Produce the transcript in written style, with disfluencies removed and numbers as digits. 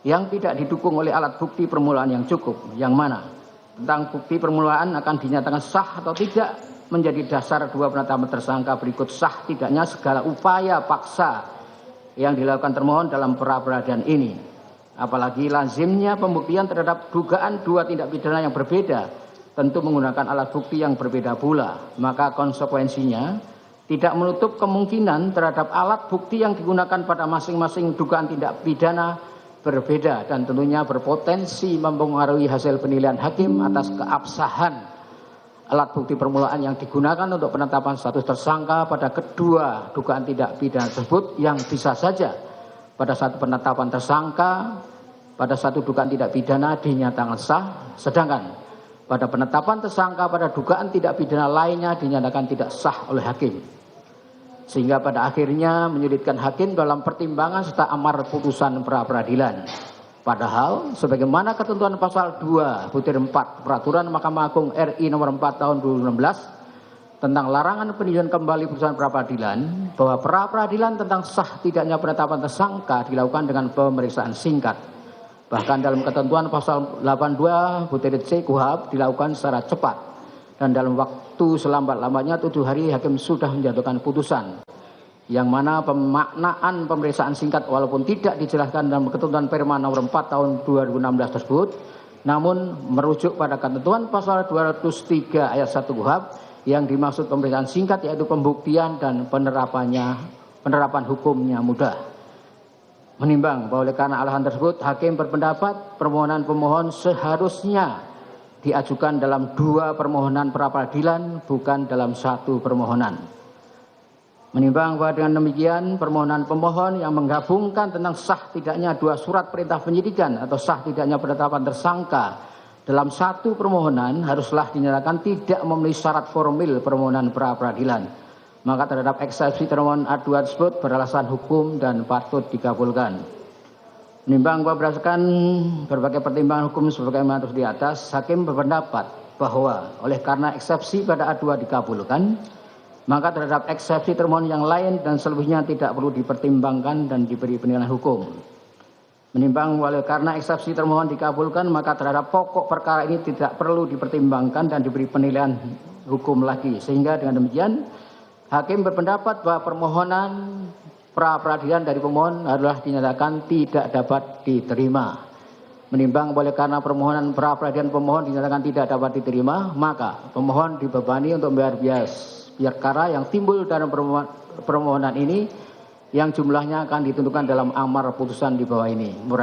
yang tidak didukung oleh alat bukti permulaan yang cukup, yang mana tentang bukti permulaan akan dinyatakan sah atau tidak menjadi dasar dua penetapan tersangka berikut. Sah tidaknya segala upaya paksa yang dilakukan termohon dalam pra-peradilan ini, apalagi lazimnya pembuktian terhadap dugaan dua tindak pidana yang berbeda tentu menggunakan alat bukti yang berbeda pula, maka konsekuensinya tidak menutup kemungkinan terhadap alat bukti yang digunakan pada masing-masing dugaan tindak pidana berbeda dan tentunya berpotensi mempengaruhi hasil penilaian hakim atas keabsahan alat bukti permulaan yang digunakan untuk penetapan status tersangka pada kedua dugaan tindak pidana tersebut, yang bisa saja pada satu penetapan tersangka pada satu dugaan tindak pidana dinyatakan sah, sedangkan pada penetapan tersangka pada dugaan tindak pidana lainnya dinyatakan tidak sah oleh hakim, sehingga pada akhirnya menyulitkan hakim dalam pertimbangan serta amar putusan pra-peradilan. Padahal sebagaimana ketentuan pasal 2/4 Peraturan Mahkamah Agung RI nomor 4 tahun 2016 tentang larangan peninjauan kembali putusan pra-peradilan, bahwa pra-peradilan tentang sah tidaknya penetapan tersangka dilakukan dengan pemeriksaan singkat. Bahkan dalam ketentuan pasal 82/C KUHP dilakukan secara cepat dan dalam waktu selambat-lambatnya 7 hari hakim sudah menjatuhkan putusan, yang mana pemaknaan pemeriksaan singkat walaupun tidak dijelaskan dalam ketentuan Perma nomor 4 tahun 2016 tersebut, namun merujuk pada ketentuan pasal 203 ayat 1 KUHP yang dimaksud pemeriksaan singkat yaitu pembuktian dan penerapan hukumnya mudah. Menimbang bahwa oleh karena alasan tersebut, hakim berpendapat permohonan pemohon seharusnya diajukan dalam 2 permohonan pra-peradilan, bukan dalam 1 permohonan. Menimbang bahwa dengan demikian permohonan pemohon yang menggabungkan tentang sah tidaknya 2 surat perintah penyidikan atau sah tidaknya penetapan tersangka dalam 1 permohonan haruslah dinyatakan tidak memenuhi syarat formil permohonan pra-peradilan. Maka terhadap eksepsi termohon A2 tersebut beralasan hukum dan patut dikabulkan. Menimbang bahwa berdasarkan berbagai pertimbangan hukum sebagaimana terus di atas, hakim berpendapat bahwa oleh karena eksepsi pada A2 dikabulkan, maka terhadap eksepsi termohon yang lain dan selebihnya tidak perlu dipertimbangkan dan diberi penilaian hukum. Menimbang oleh karena eksepsi termohon dikabulkan, maka terhadap pokok perkara ini tidak perlu dipertimbangkan dan diberi penilaian hukum lagi. Sehingga dengan demikian, hakim berpendapat bahwa permohonan pra-peradilan dari pemohon adalah dinyatakan tidak dapat diterima. Menimbang oleh karena permohonan pra-peradilan pemohon dinyatakan tidak dapat diterima, maka pemohon dibebani untuk membayar biaya perkara yang timbul dalam permohonan ini, yang jumlahnya akan ditentukan dalam amar putusan di bawah ini.